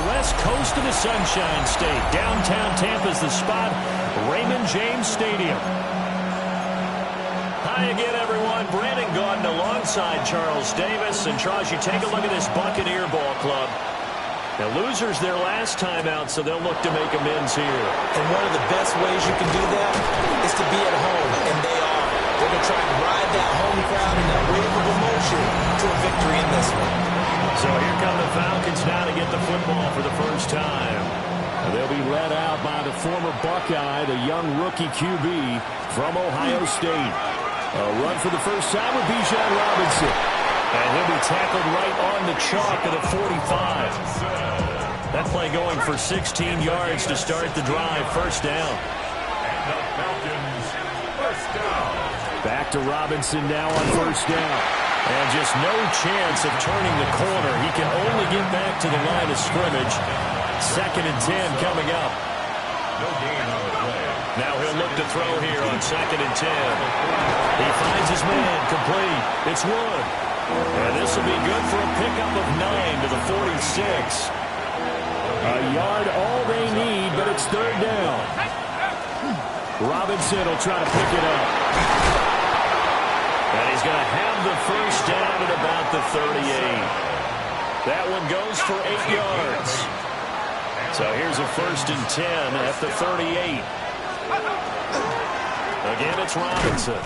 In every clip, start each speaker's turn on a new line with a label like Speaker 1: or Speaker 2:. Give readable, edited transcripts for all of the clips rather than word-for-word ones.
Speaker 1: west coast of the Sunshine State. Downtown Tampa's the spot, Raymond James Stadium. Hi again, everyone. Brandon Gaudin alongside Charles Davis. And Charles, you take a look at this Buccaneer ball club. Now, losers their last time out, so they'll look to make amends here.
Speaker 2: And one of the best ways you can do that is to be at home, and they are. They're going to try and ride that home crowd and that wave of emotion to a victory in this one.
Speaker 1: So here come the Falcons now to get the football for the first time. They'll be led out by the former Buckeye, the young rookie QB from Ohio State. A run for the first time with Bijan Robinson. And he'll be tackled right on the chalk at the 45. That play going for 16 yards to start the drive. First down.
Speaker 3: And the Falcons, first down.
Speaker 1: Back to Robinson now on first down. And just no chance of turning the corner. He can only get back to the line of scrimmage. 2nd and 10 coming up.
Speaker 3: No gain on the play.
Speaker 1: Now he'll look to throw here on 2nd and 10. He finds his man complete. It's Wood. And this will be good for a pickup of 9 to the 46. A yard all they need, but it's 3rd down. Robinson will try to pick it up. And he's going to have the first down at about the 38. That one goes for 8 yards. So here's a 1st and 10 at the 38. Again, it's Robinson.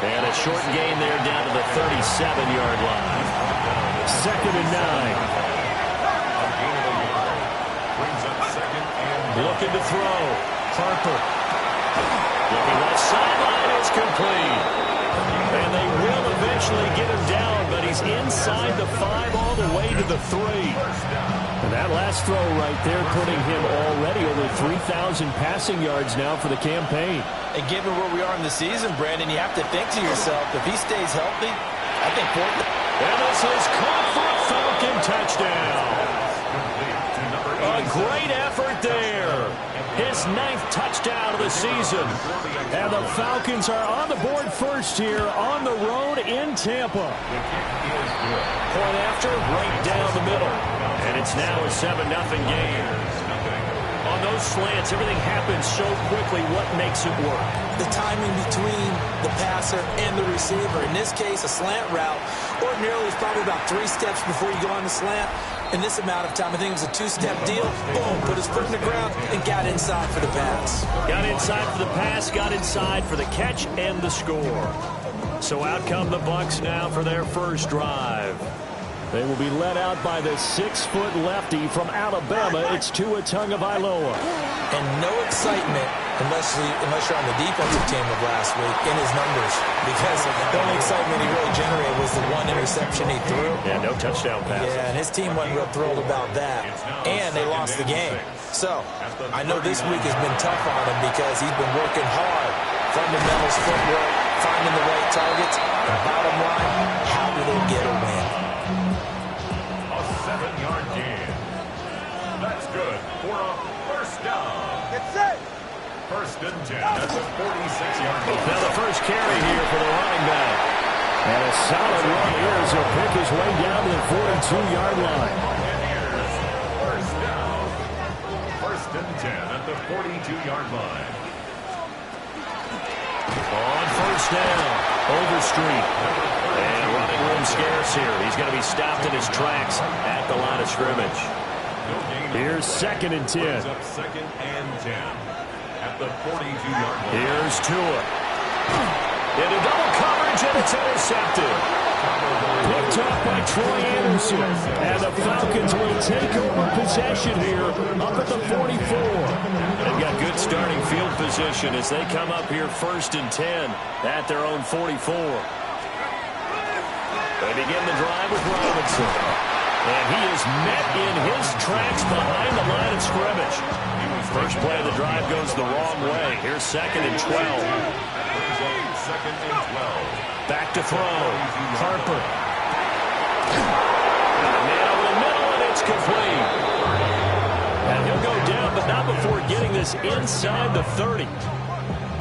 Speaker 1: And a short gain there down to the 37-yard line. 2nd and 9. Looking to throw. Harper. Looking left sideline. It's complete. And they will eventually get him down, but he's inside the 5 all the way to the 3. And that last throw right there putting him already over 3,000 passing yards now for the campaign.
Speaker 2: And given where we are in the season, Brandon, you have to think to yourself, if he stays healthy, I think 4th.
Speaker 1: And this is caught for a Falcon touchdown. A great effort there. His 9th touchdown of the season. And the Falcons are on the board first here on the road in Tampa. Point after, right down the middle. And it's now a 7-0 game. On those slants, everything happens so quickly. What makes it work?
Speaker 2: The timing between the passer and the receiver. In this case, a slant route ordinarily is probably about 3 steps before you go on the slant. In this amount of time, I think it was a 2-step deal. Boom, put his foot in the ground and got inside for the pass.
Speaker 1: Got inside for the pass, got inside for the catch and the score. So out come the Bucs now for their first drive. They will be led out by the 6-foot lefty from Alabama. It's Tua Tagovailoa.
Speaker 2: And no excitement unless you're on the defensive team of last week in his numbers. Because the only excitement he really generated was the 1 interception he threw.
Speaker 1: Yeah, no touchdown pass.
Speaker 2: Yeah, and his team wasn't real thrilled about that. And they lost the game. So, I know this week has been tough on him because he's been working hard. Fundamentals, footwork, finding the right targets. And bottom line, how do they get a win?
Speaker 3: 7-yard gain. That's good for a first down. It's it. 1st and 10 at the 46-yard line.
Speaker 1: Now the first carry here for the running back. And a solid run here as he'll pick his way down to the 42-yard line.
Speaker 3: First down. 1st and 10 at the 42-yard line.
Speaker 1: On first down, Overstreet. And running room scarce here. He's going to be stopped in his tracks at the line of scrimmage. Here's 2nd and 10.
Speaker 3: 2nd and 10 at the 42-yard line.
Speaker 1: Here's Tua. Into double coverage, and it's intercepted. Picked up by Troy Anderson. And the Falcons will take over possession here up at the 44. They've got good starting field position as they come up here 1st and 10 at their own 44. They begin the drive with Robinson. And he is met in his tracks behind the line of scrimmage. First play of the drive goes the wrong way. Here's 2nd and 12.
Speaker 3: 2nd and 12.
Speaker 1: Back to throw. Harper. Got a man over the middle, and it's complete. And he'll go down, but not before getting this inside the 30.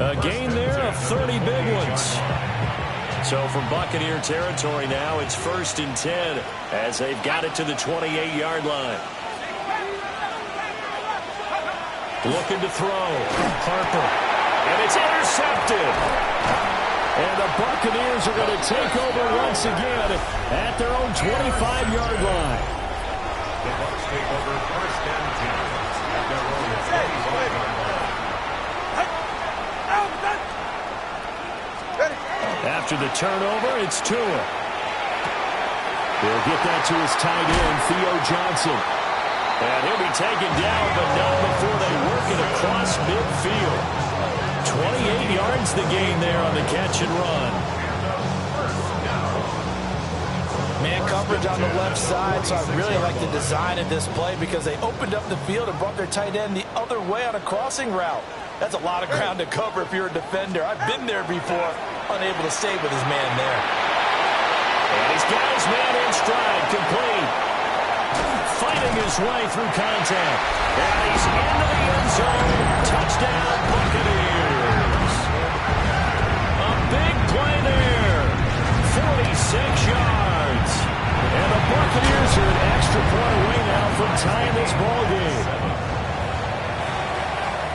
Speaker 1: A gain there of 30 big ones. So from Buccaneer territory now, it's 1st and 10 as they've got it to the 28-yard line. Looking to throw. Harper. And it's intercepted. And the Buccaneers are going to take over once again at their own 25-yard line.
Speaker 3: The Bucs take over first and 10 at their own 25-yard line.
Speaker 1: After the turnover, it's Tua. He'll get that to his tight end, Theo Johnson. And he'll be taken down, but not before they work it across midfield. 28 yards the gain there on the catch and run.
Speaker 2: Man coverage on the left side, so I really like the design of this play because they opened up the field and brought their tight end the other way on a crossing route. That's a lot of ground to cover if you're a defender. I've been there before, unable to stay with his man there.
Speaker 1: And he's got his man in stride, complete. Fighting his way through contact. And he's into the end zone. Touchdown, Buccaneers. A big play there. 46 yards. And the Buccaneers are an extra point away now from tying this ball game.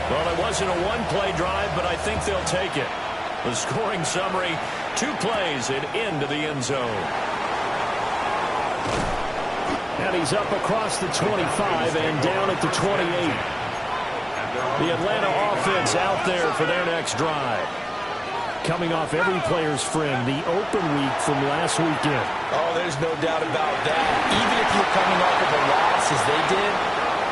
Speaker 1: Well, it wasn't a one-play drive, but I think they'll take it. The scoring summary, 2 plays and into the end zone. And he's up across the 25 and down at the 28. The Atlanta offense out there for their next drive. Coming off every player's friend, the open week from last weekend.
Speaker 2: Oh, there's no doubt about that. Even if you're coming off of a loss as they did,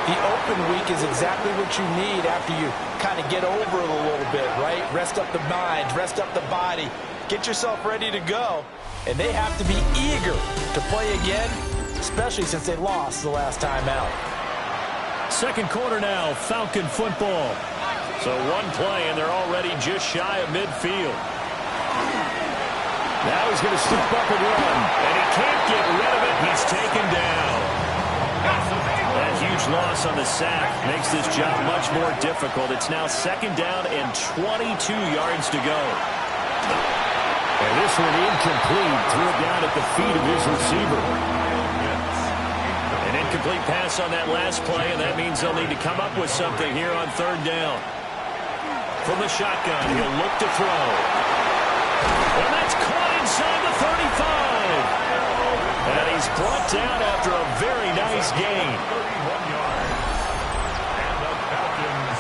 Speaker 2: the open week is exactly what you need after you kind of get over it a little bit, right? Rest up the mind, rest up the body, get yourself ready to go. And they have to be eager to play again, especially since they lost the last time out.
Speaker 1: Second quarter now, Falcon football. So one play, and they're already just shy of midfield. Now he's going to step up and run. And he can't get rid of it. He's taken down. That huge loss on the sack makes this job much more difficult. It's now second down and 22 yards to go.
Speaker 2: And this one incomplete. Threw it down at the feet of his receiver.
Speaker 1: An incomplete pass on that last play, and that means they'll need to come up with something here on third down. From the shotgun, he'll look to throw. And that's caught inside the 35. And he's brought down after a very nice gain.
Speaker 3: 31 yards. And the Falcons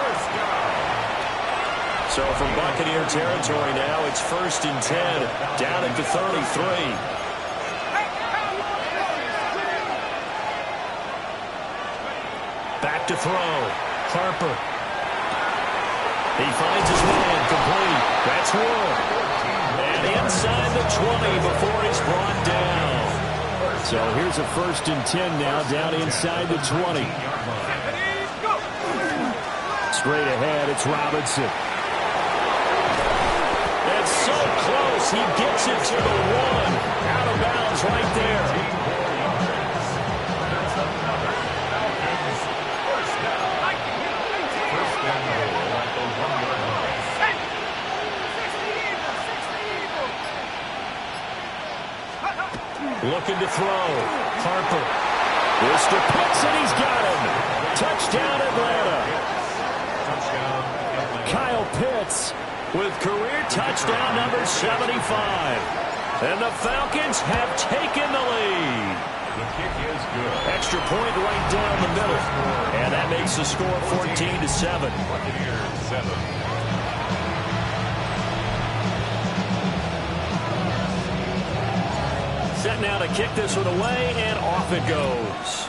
Speaker 3: first down.
Speaker 1: So from Buccaneer territory now, it's first and 10, down at the 33. Back to throw. Harper. He finds his man, complete. That's one. And inside the 20 before he's brought down. So here's a first and 10 now, down inside the 20. Straight ahead, it's Robinson. It's so close, he gets it to the 1. Out of bounds right there. Looking to throw. Harper. This to Pitts, and he's got him. Touchdown, Atlanta. Kyle Pitts with career touchdown number 75. And the Falcons have taken the lead.
Speaker 3: The kick is good.
Speaker 1: Extra point right down the middle. And that makes the score 14-7.
Speaker 3: Buccaneers 7.
Speaker 1: Set now to kick this one away, and off it goes.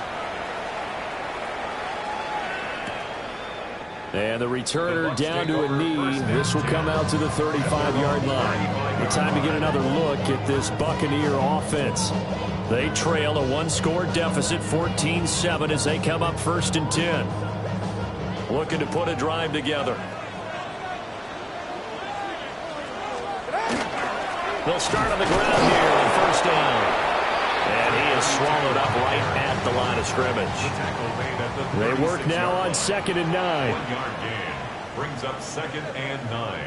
Speaker 1: And the returner down to a knee. This will come out to the 35-yard line. The time to get another look at this Buccaneer offense. They trail a one-score deficit, 14-7, as they come up first and 10. Looking to put a drive together. They'll start on the ground here on first down. And he is swallowed up right at the line of scrimmage. They work now on second and 9.
Speaker 3: 1-yard gain brings up second and 9.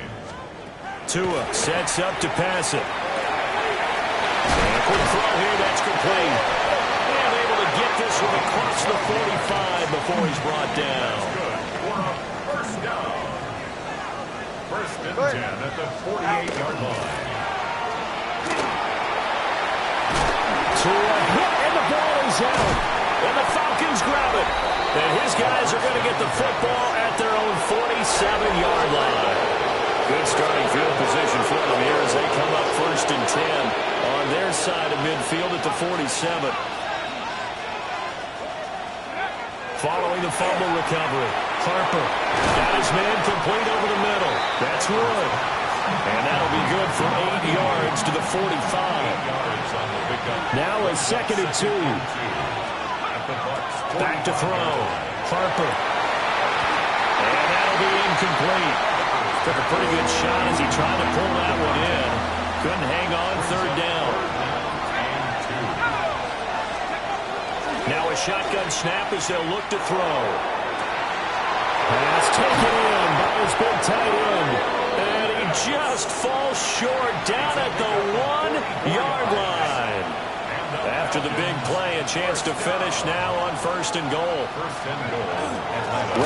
Speaker 1: Tua sets up to pass it. And a quick throw here, that's complete. And able to get this one across the 45 before he's brought down.
Speaker 3: First down. First and 10 at the 48-yard line.
Speaker 1: To a hit, and the ball is out. And the Falcons grab it. And his guys are going to get the football at their own 47-yard line. Good starting field position for them here as they come up first and 10 on their side of midfield at the 47. Following the fumble recovery, Harper got his man complete over the middle. That's Wood. And that'll be good for 8 yards to the 45. Now a second and 2. Back to throw. Harper. And that'll be incomplete. Took a pretty good shot as he tried to pull that one in. Couldn't hang on third down. Now a shotgun snap as they'll look to throw. Pass taken in by his big tight end. And he just falls short down at the 1-yard line. After the big play, a chance to finish now on first and goal.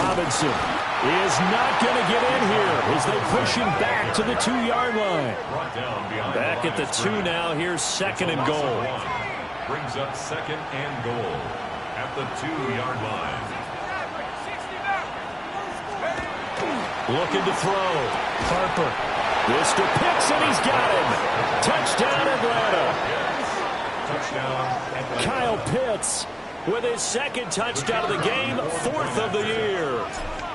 Speaker 1: Robinson is not going to get in here as they push him back to the 2-yard line. Back at the 2 now. Here's second and goal.
Speaker 3: Brings up second and goal at the 2-yard line.
Speaker 1: Looking to throw. Harper. Mr. Pitts, and he's got him. Touchdown, Atlanta. Kyle Pitts with his second touchdown of the game, 4th of the year.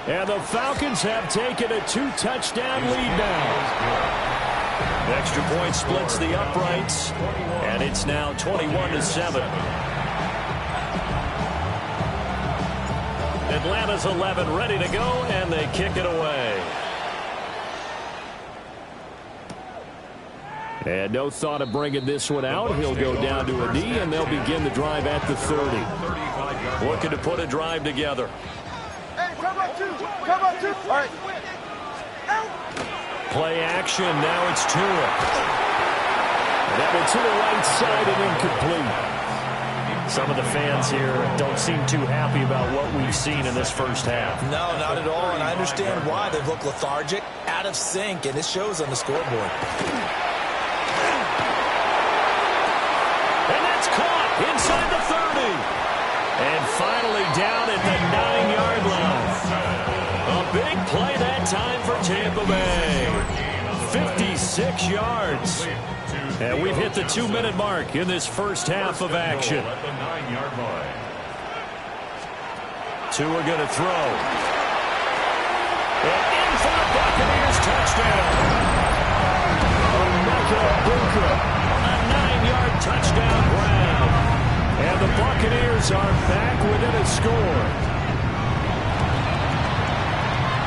Speaker 1: And the Falcons have taken a 2-touchdown lead now. Extra point splits the uprights, and it's now 21-7. Atlanta's 11 ready to go, and they kick it away. And no thought of bringing this one out. He'll go down to a knee, and they'll begin the drive at the 30. Looking to put a drive together.
Speaker 4: Hey, come on, 2. Come on, 2. All right.
Speaker 1: Play action. Now it's Tua. That one to the right side and incomplete. Some of the fans here don't seem too happy about what we've seen in this first half.
Speaker 2: No, not at all, and I understand why. They've looked lethargic, out of sync, and it shows on the scoreboard.
Speaker 1: Inside the 30. And finally down at the 9-yard line. A big play that time for Tampa Bay. 56 yards. And we've hit the 2-minute mark in this first half of action. Two are going to throw. And in for the Buccaneers touchdown. A 9-yard touchdown grab. And the Buccaneers are back within a score.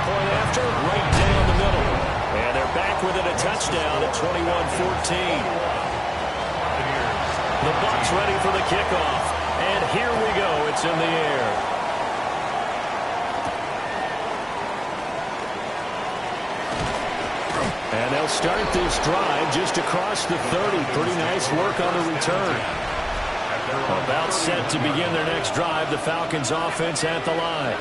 Speaker 1: Point after, right down the middle. And they're back within a touchdown at 21-14. The Bucs ready for the kickoff. And here we go. It's in the air. And they'll start this drive just across the 30. Pretty nice work on the return. About set to begin their next drive. The Falcons offense at the line.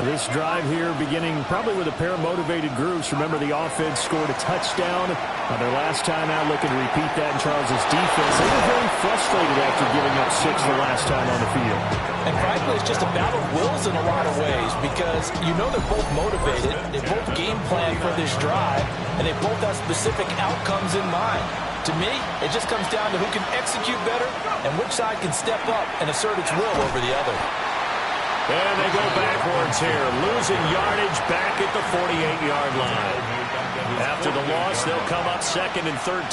Speaker 1: This drive here beginning probably with a pair of motivated groups. Remember, the offense scored a touchdown on their last time out, looking to repeat that in Charles's defense. They were very frustrated after giving up 6 the last time on the field.
Speaker 2: And frankly, it's just a battle of wills in a lot of ways because you know they're both motivated. They both game plan for this drive, and they both have specific outcomes in mind. To me, it just comes down to who can execute better and which side can step up and assert its will over the other.
Speaker 1: And they go backwards here, losing yardage back at the 48-yard line. After the loss, they'll come up second and 13.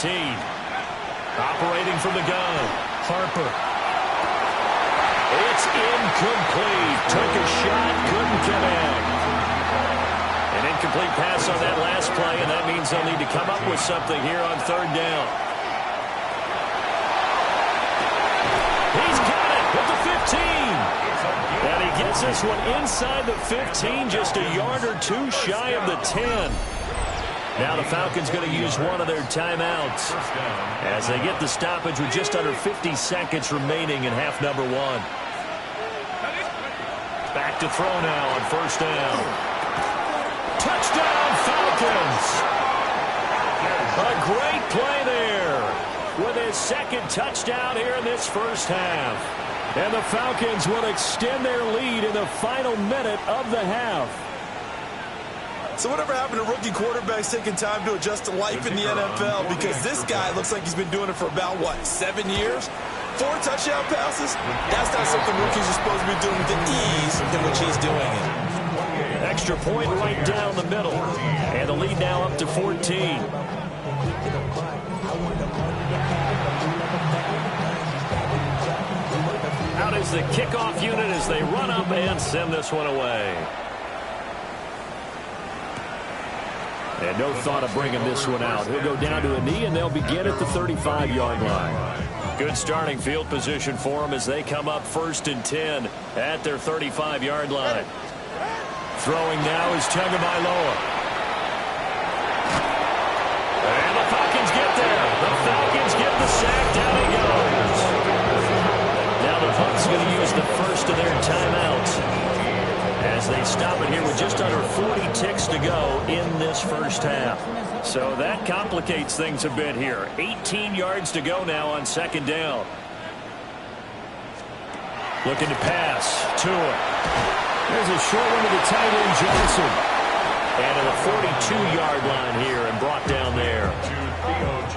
Speaker 1: Operating from the gun, Harper. It's incomplete. Took a shot, couldn't connect. An incomplete pass on that last play, and that means they'll need to come up with something here on third down. He's got it at the 15. And he gets this one inside the 15, just a yard or two shy of the 10. Now the Falcons going to use one of their timeouts as they get the stoppage with just under 50 seconds remaining in half number 1. Back to throw now on first down. Touchdown, Falcons. A great play there with his second touchdown here in this first half. And the Falcons will extend their lead in the final minute of the half.
Speaker 2: So whatever happened to rookie quarterbacks taking time to adjust to life in the NFL? Because this guy looks like he's been doing it for about, what, 7 years? 4 touchdown passes? That's not something rookies are supposed to be doing with the ease in which he's doing it.
Speaker 1: Extra point right down the middle. And the lead now up to 14. Out is the kickoff unit as they run up and send this one away. And no thought of bringing this one out. He'll go down to a knee, and they'll begin at the 35-yard line. Good starting field position for them as they come up 1st and 10 at their 35-yard line. Throwing now is Tagovailoa. And the Falcons get there. The Falcons get the sack. Down he goes. Now the Bucs going to use the first of their timeouts as they stop it here with just under 40 ticks to go in this first half. So that complicates things a bit here. 18 yards to go now on 2nd down. Looking to pass. Tua. There's a short one to the tight end, Johnson. And to the 42-yard line here and brought down there.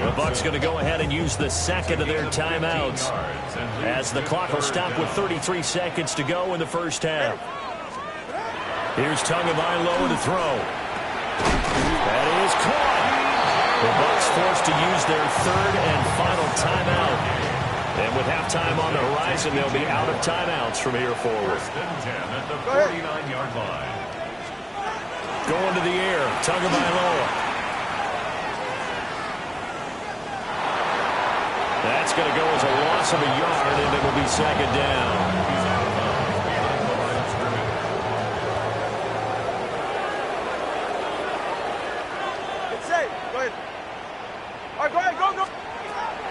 Speaker 1: The Bucs going to go ahead and use the second of their timeouts as the clock will stop with 33 seconds to go in the first half. Here's Tagovailoa to throw. That is caught. The Bucs forced to use their 3rd and final timeout. And with halftime on the horizon, they'll be out of timeouts from here forward.
Speaker 3: 1st and 10 at the 49-yard line.
Speaker 1: Going to the air, Tagovailoa. That's going to go as a loss of a yard, and it will be 2nd down.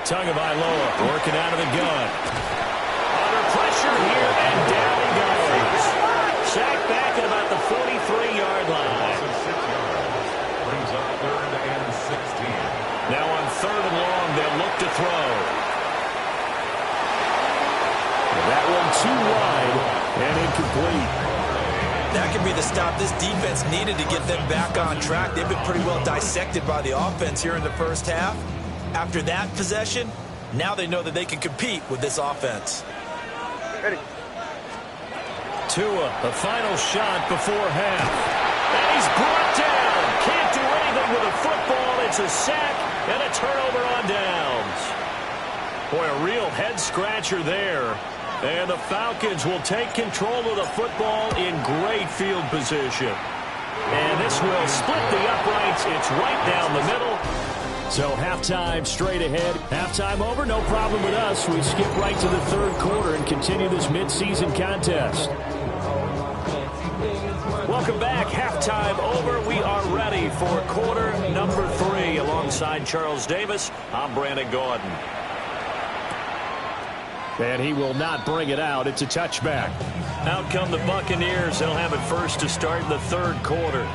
Speaker 1: Tagovailoa working out of the gun. Under pressure here, and down he goes. Sacked back at about the 43-yard line.
Speaker 3: Brings up 3rd and 16.
Speaker 1: Now on 3rd and long, they'll look to throw. That one too wide and incomplete.
Speaker 2: That could be the stop this defense needed to get them back on track. They've been pretty well dissected by the offense here in the first half. After that possession, now they know that they can compete with this offense.
Speaker 4: Ready.
Speaker 1: Tua, the final shot before half. And he's brought down. Can't do anything with a football. It's a sack and a turnover on downs. Boy, a real head-scratcher there. And the Falcons will take control of the football in great field position. And this will split the uprights. It's right down the middle. So halftime straight ahead. Halftime over, no problem with us. We skip right to the 3rd quarter and continue this midseason contest. Welcome back. Halftime over. We are ready for quarter number 3. Alongside Charles Davis, I'm Brandon Gordon. And he will not bring it out. It's a touchback. Out come the Buccaneers. They'll have it first to start in the 3rd quarter.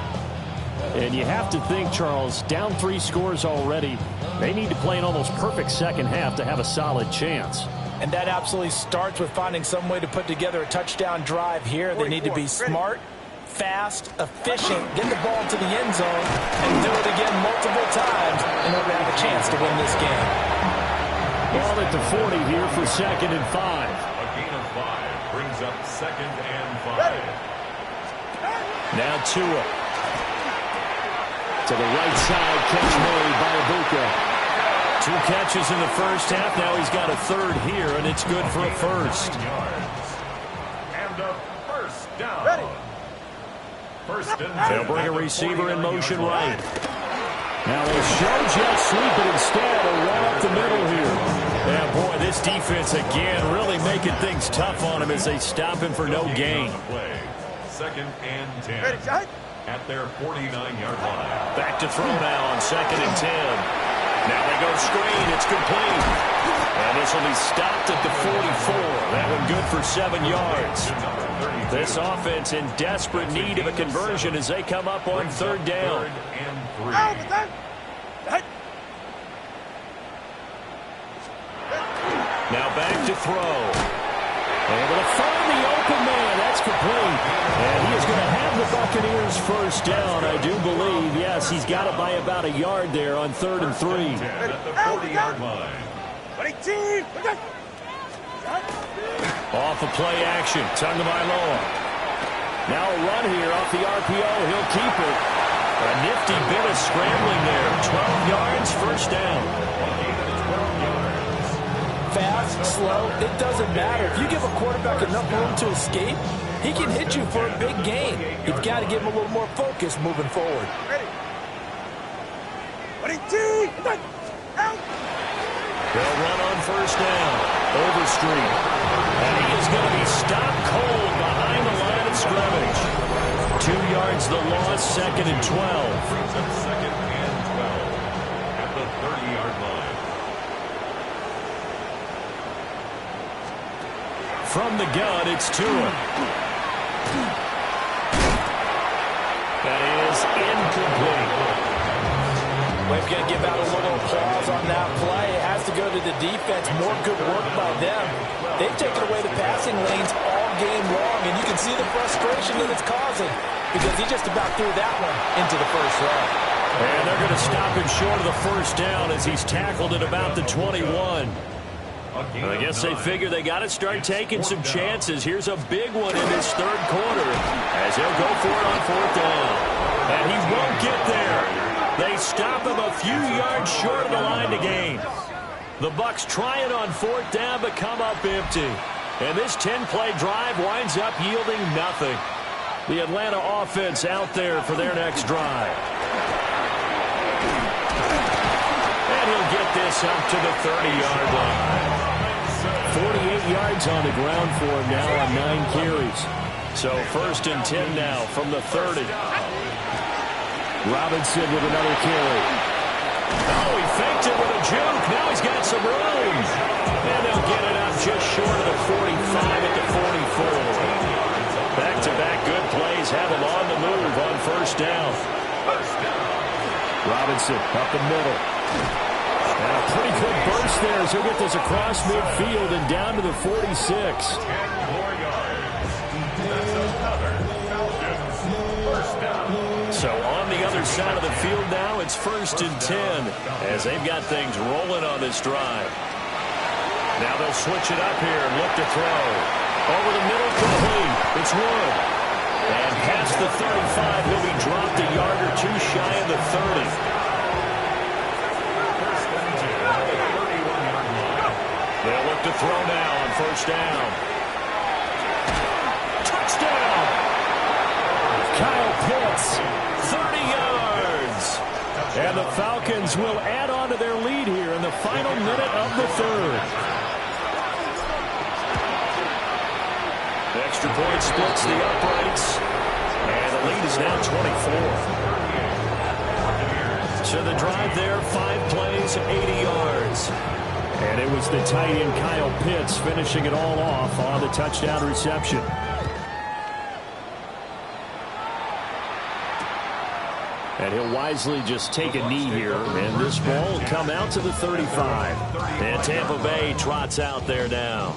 Speaker 1: And you have to think, Charles, down 3 scores already. They need to play an almost perfect 2nd half to have a solid chance.
Speaker 2: And that absolutely starts with finding some way to put together a touchdown drive here. They need to be smart, fast, efficient, get the ball to the end zone, and do it again multiple times in order to have a chance to win this game.
Speaker 1: Ball at the 40 here for 2nd and 5.
Speaker 3: A gain of 5 brings up 2nd and 5.
Speaker 1: Now Tua. To the right side, catch made by Ibuka. 2 catches in the first half. Now he's got a 3rd here, and it's good for a 1st.
Speaker 3: And a 1st down.
Speaker 4: Ready.
Speaker 3: 1st and 10.
Speaker 1: They'll bring a receiver in motion right. Now they show jet sweep, but instead a run up the middle here. Yeah, boy, this defense again really making things tough on him as they stop him for no gain.
Speaker 3: 2nd and 10.
Speaker 4: Ready, shot.
Speaker 3: At their 49-yard line.
Speaker 1: Back to throw now on 2nd and 10. Now they go screen. It's complete. And this will be stopped at the 44. That one good for 7 yards. This offense in desperate need of a conversion as they come up on 3rd down. Now back to throw. Able to find the open man. That's complete. And he is going to have the Buccaneers first down, I do believe. Yes, he's got it by about a yard there on 3rd and 3.
Speaker 3: At the 40-yard line.
Speaker 1: Off of play action. Tagovailoa. Now a run here off the RPO. He'll keep it. A nifty bit of scrambling there. 12 yards, first down.
Speaker 2: Fast, slow, it doesn't matter. If you give a quarterback enough room to escape, he can hit you for a big gain. You've got to give him a little more focus moving forward.
Speaker 1: They'll run on first down. Overstreet. And he is going to be stopped cold behind the line of scrimmage. 2 yards the loss, 2nd and 12.
Speaker 3: Second and 12 at the 30-yard line.
Speaker 1: From the gun, it's Tua. That is incomplete.
Speaker 2: We've got to give out a little applause on that play. It has to go to the defense. More good work by them. They've taken away the passing lanes all game long, and you can see the frustration that it's causing because he just about threw that one into the first row.
Speaker 1: And they're going to stop him short of the first down as he's tackled at about the 21. I guess they figure they got to start taking some chances. Here's a big one in this 3rd quarter as he'll go for it on 4th down. And he won't get there. They stop him a few yards short of the line to gain. The Bucs try it on 4th down but come up empty. And this 10-play drive winds up yielding nothing. The Atlanta offense out there for their next drive. And he'll get this up to the 30-yard line. 48 yards on the ground for him now on 9 carries. So 1st and 10 now from the 30. Robinson with another carry. Oh, he faked it with a juke. Now he's got some room. And they'll get it up just short of the 45 at the 44. Back-to-back good plays have him on the move on 1st down. Robinson up the middle. And a pretty good burst there as he'll get this across midfield and down to the 46.
Speaker 3: 10 more yards. That's another first down.
Speaker 1: So on the other side of the field now, it's 1st and 10 as they've got things rolling on this drive. Now they'll switch it up here and look to throw. Over the middle, complete. It's Wood. And past the 35, he'll be dropped a yard or two shy of the 30. They'll look to throw now on 1st down. Touchdown! Kyle Pitts, 30 yards. And the Falcons will add on to their lead here in the final minute of the 3rd. The extra point splits the uprights. And the lead is now 24. So the drive there, 5 plays, 80 yards. And it was the tight end Kyle Pitts finishing it all off on the touchdown reception. And he'll wisely just take a knee here. And this ball will come out to the 35. And Tampa Bay trots out there now.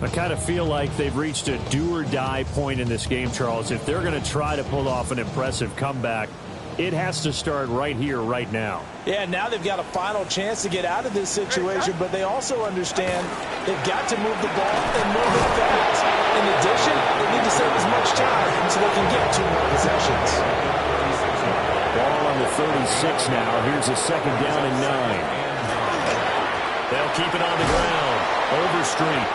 Speaker 1: I kind of feel like they've reached a do-or-die point in this game, Charles. If they're going to try to pull off an impressive comeback, it has to start right here, right now.
Speaker 2: Yeah, now they've got a final chance to get out of this situation, but they also understand they've got to move the ball and move it fast. In addition, they need to save as much time so they can get 2 more possessions.
Speaker 1: Ball on the 36 now. Here's a 2nd down and 9. They'll keep it on the ground. Overstreet.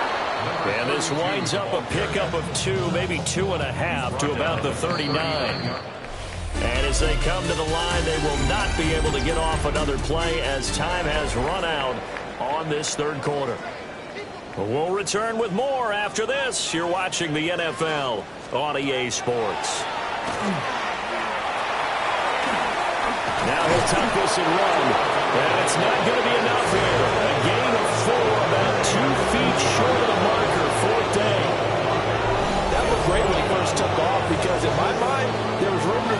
Speaker 1: And this winds up a pickup of 2, maybe 2.5 to about the 39. And as they come to the line, they will not be able to get off another play as time has run out on this 3rd quarter. We'll return with more after this. You're watching the NFL on EA Sports. Now he'll tuck this and run. And it's not going to be enough here. A gain of 4.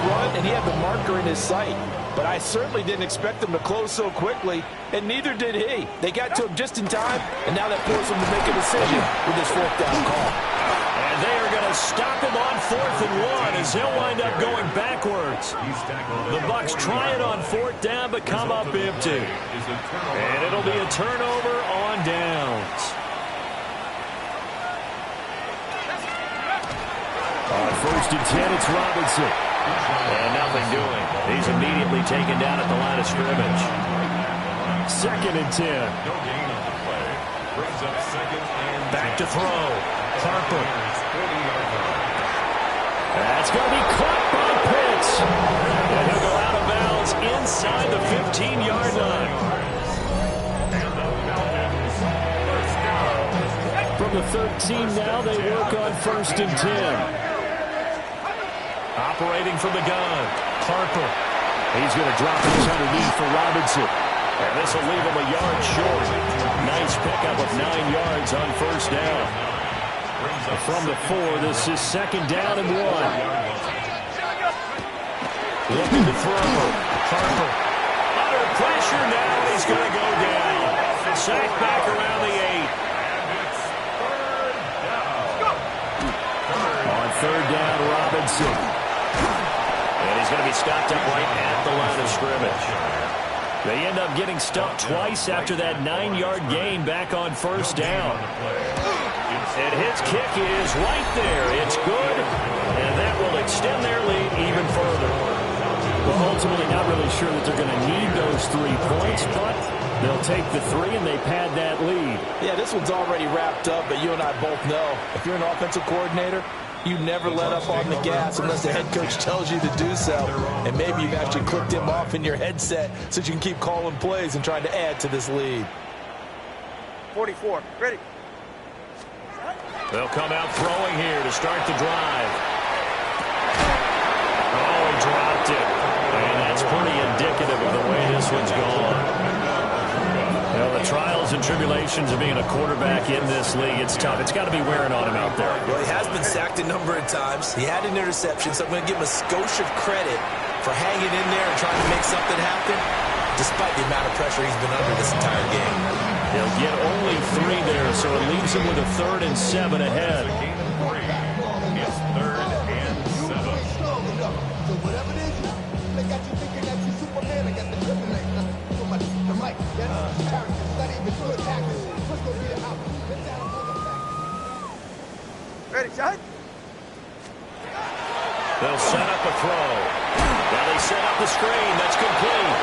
Speaker 2: run, and he had the marker in his sight. But I certainly didn't expect them to close so quickly, and neither did he. They got to him just in time, and now that forced him to make a decision with his fourth down call.
Speaker 1: And they are going to stop him on 4th and 1 as he'll wind up going backwards. The Bucs try it on 4th down, but come up empty. And it'll be a turnover on downs. On 1st and 10, it's Robinson. And nothing doing. He's immediately taken down at the line of scrimmage. 2nd and 10.
Speaker 3: No gain on the play. Brings up 2nd and 10.
Speaker 1: Back to throw. Harper. That's going to be caught by Pitts. And he'll go out of bounds inside the 15-yard line. From the 13 now, they work on 1st and 10. Operating from the gun, Harper. He's going to drop this underneath for Robinson. And this will leave him a yard short. Nice pickup of 9 yards on 1st down. From the 4, this is 2nd down and 1. Looking to throw. Harper. Under pressure now. He's going to go down. Sacked back around the 8. On 3rd down, Robinson. And he's going to be stopped up right at the line of scrimmage. They end up getting stumped twice after that 9-yard gain back on 1st down. And his kick is right there. It's good, and that will extend their lead even further. Well, ultimately, not really sure that they're going to need those 3 points, but they'll take the 3 and they pad that lead.
Speaker 2: Yeah, this one's already wrapped up, but you and I both know if you're an offensive coordinator, you never let up on the gas unless the head coach tells you to do so. And maybe you've actually clicked him off in your headset so you can keep calling plays and trying to add to this lead.
Speaker 4: 44, ready.
Speaker 1: They'll come out throwing here to start the drive. Oh, he dropped it. And that's pretty indicative of the way this one's gone. Well, the trials and tribulations of being a quarterback in this league, it's tough. It's got to be wearing on him out there.
Speaker 2: Well, he has been sacked a number of times. He had an interception, so I'm going to give him a skosh of credit for hanging in there and trying to make something happen, despite the amount of pressure he's been under this entire game.
Speaker 1: He'll get only 3 there, so it leaves him with a 3rd and 7 ahead.
Speaker 3: It's 3rd and 7.
Speaker 5: So whatever it is, they got you thinking that you Superman. I got the kryptonite. So much the mic. That's character. Not even good tactics. Let's go get it out. Get down on the back.
Speaker 4: Ready, shot?
Speaker 1: They'll set up a throw. Now they set up the screen. That's complete.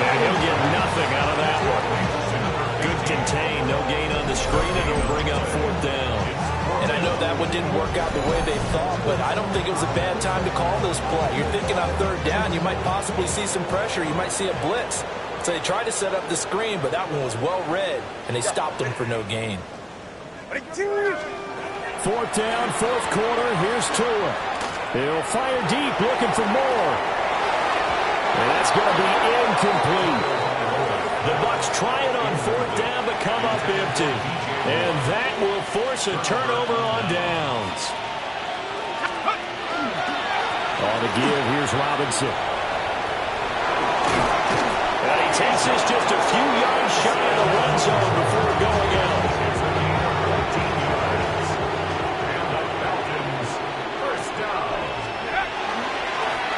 Speaker 1: And he'll get nothing out of that one. Good contain. No gain on the screen, and it'll bring up 4th down.
Speaker 2: And I know that one didn't work out the way they thought, but I don't think it was a bad time to call this play. You're thinking on 3rd down, you might possibly see some pressure. You might see a blitz. So they tried to set up the screen, but that one was well read, and they stopped him for no gain.
Speaker 1: 4th down, 4th quarter. Here's Tua. He'll fire deep, looking for more. And that's going to be incomplete. The Bucs try it on 4th down, but come up empty. And that will force a turnover on downs. On the give, here's Robinson. And he takes this just a few yards shy of the run zone before going out.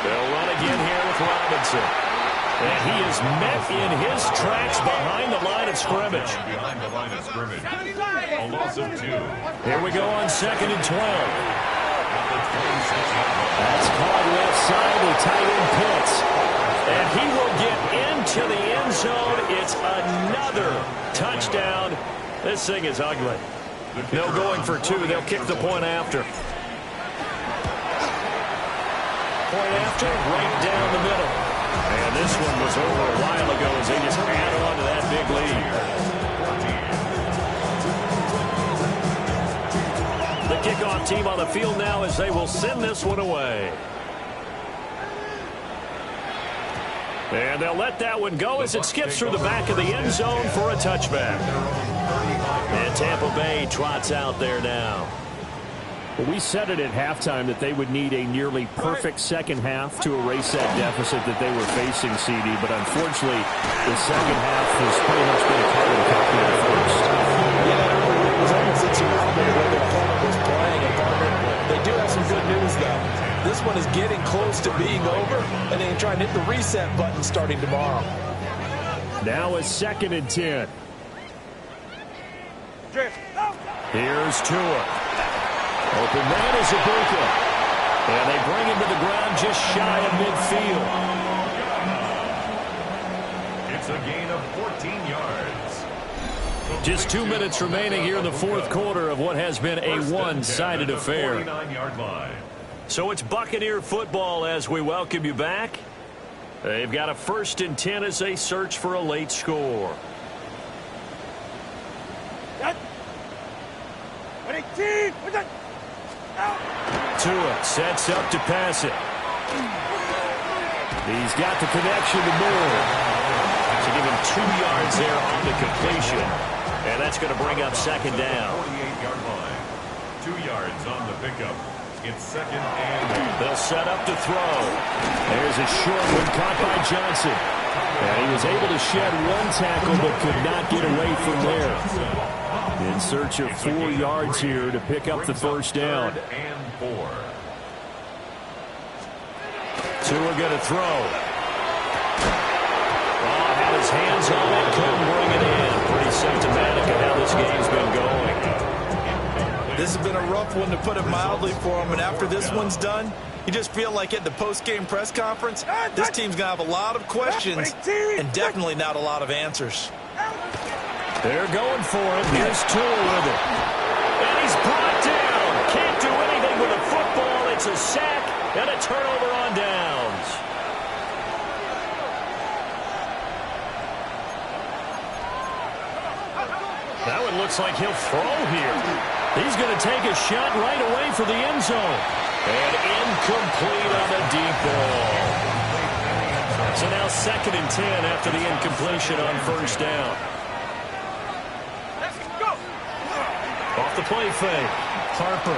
Speaker 1: They'll run again here with Robinson. And he is met in his tracks behind the line of scrimmage.
Speaker 3: Behind the line of scrimmage. A loss of 2.
Speaker 1: Here we go on 2nd and 12. That's caught left side to tight end Pitts. And he will get into the end zone. It's another touchdown. This thing is ugly. No going for 2. They'll kick the point after. Point after, right down the middle. And this one was over a while ago as they just add on to that big lead. The kickoff team on the field now as they will send this one away. And they'll let that one go as it skips through the back of the end zone for a touchback. And Tampa Bay trots out there now. Well, we said it at halftime that they would need a nearly perfect second half to erase that deficit that they were facing, CD. But unfortunately, the second half has pretty much been a carbon copy of the first.
Speaker 2: Yeah, it was almost a tsunami where their opponent was playing. And partner, they do have some good news, though. This one is getting close to being over, and they can try and hit the reset button starting tomorrow.
Speaker 1: Now a 2nd and 10. Here's Tua. Open man is Ibuka. And they bring him to the ground just shy of midfield.
Speaker 3: It's a gain of 14 yards.
Speaker 1: Just 2 minutes remaining here in the fourth quarter of what has been a one-sided affair.
Speaker 3: 49-yard line.
Speaker 1: So it's Buccaneer football as we welcome you back. They've got a 1st and 10 as they search for a late score. Tua sets up to pass it. He's got the connection to Moore. To give him 2 yards there on the completion. And that's going to bring up 2nd down.
Speaker 3: 48-yard line. 2 yards on the pickup. It's 2nd and...
Speaker 1: They'll set up to throw. There's a short one caught by Johnson. And he was able to shed 1 tackle but could not get away from there. In search of 4 yards here to pick up the 1st down.
Speaker 3: 3rd and 4.
Speaker 1: Tua going to throw. Oh, had his hands on it, couldn't bring it in. Pretty symptomatic of how this game's been going.
Speaker 2: This has been a rough one, to put it mildly, for him. And after this one's done, you just feel like at the post-game press conference, this team's going to have a lot of questions and definitely not a lot of answers.
Speaker 1: They're going for it. Here's Tua with it. And he's brought down. Can't do anything with a football. It's a sack and a turnover on downs. That one looks like he'll throw here. He's going to take a shot right away for the end zone. And incomplete on the deep ball. So now 2nd and 10 after the incompletion on 1st down. Off the play fake. Harper.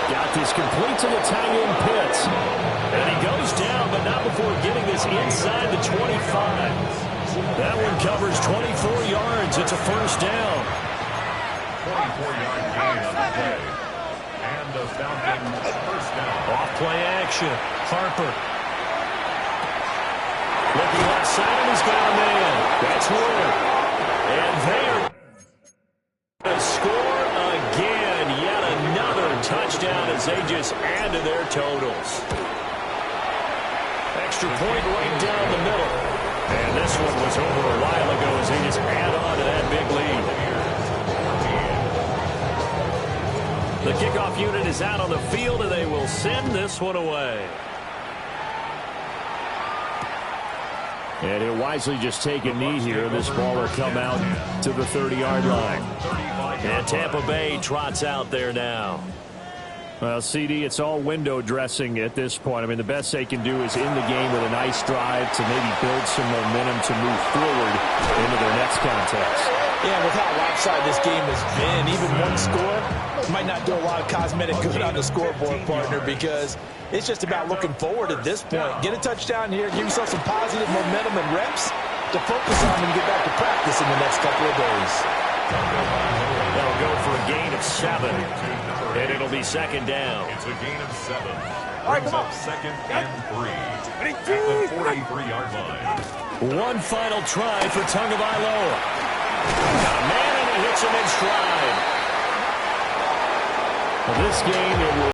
Speaker 1: Got this complete to the tight end Pitts. And he goes down, but not before getting this inside the 25. That one covers 24 yards. It's a 1st down.
Speaker 3: 24-yard gain on the play. And the Falcons 1st down.
Speaker 1: Off play action. Harper. Looking left side, and he's got a man. That's Ward. And they are going to score again. Yet another touchdown as they just add to their totals. Extra point right down the middle. And this one was over a while ago as they just add on to that big lead. The kickoff unit is out on the field, and they will send this one away. And he'll wisely just take a knee here. This ball will come out to the 30-yard line. And Tampa Bay trots out there now. Well, CD, it's all window dressing at this point. I mean, the best they can do is end the game with a nice drive to maybe build some momentum to move forward into their next contest.
Speaker 2: Yeah, with how lopsided this game has been, even one score might not do a lot of cosmetic good on the scoreboard, partner, because it's just about looking forward at this point. Get a touchdown here, give yourself some positive momentum and reps to focus on and get back to practice in the next couple of days.
Speaker 1: They'll go for a gain of 7, and it'll be 2nd down.
Speaker 3: It's a gain of 7. Brings up 2nd and 3 at the 43-yard line.
Speaker 1: One final try for Tagovailoa. Got a man, and he hits him in stride. Well, this game, it will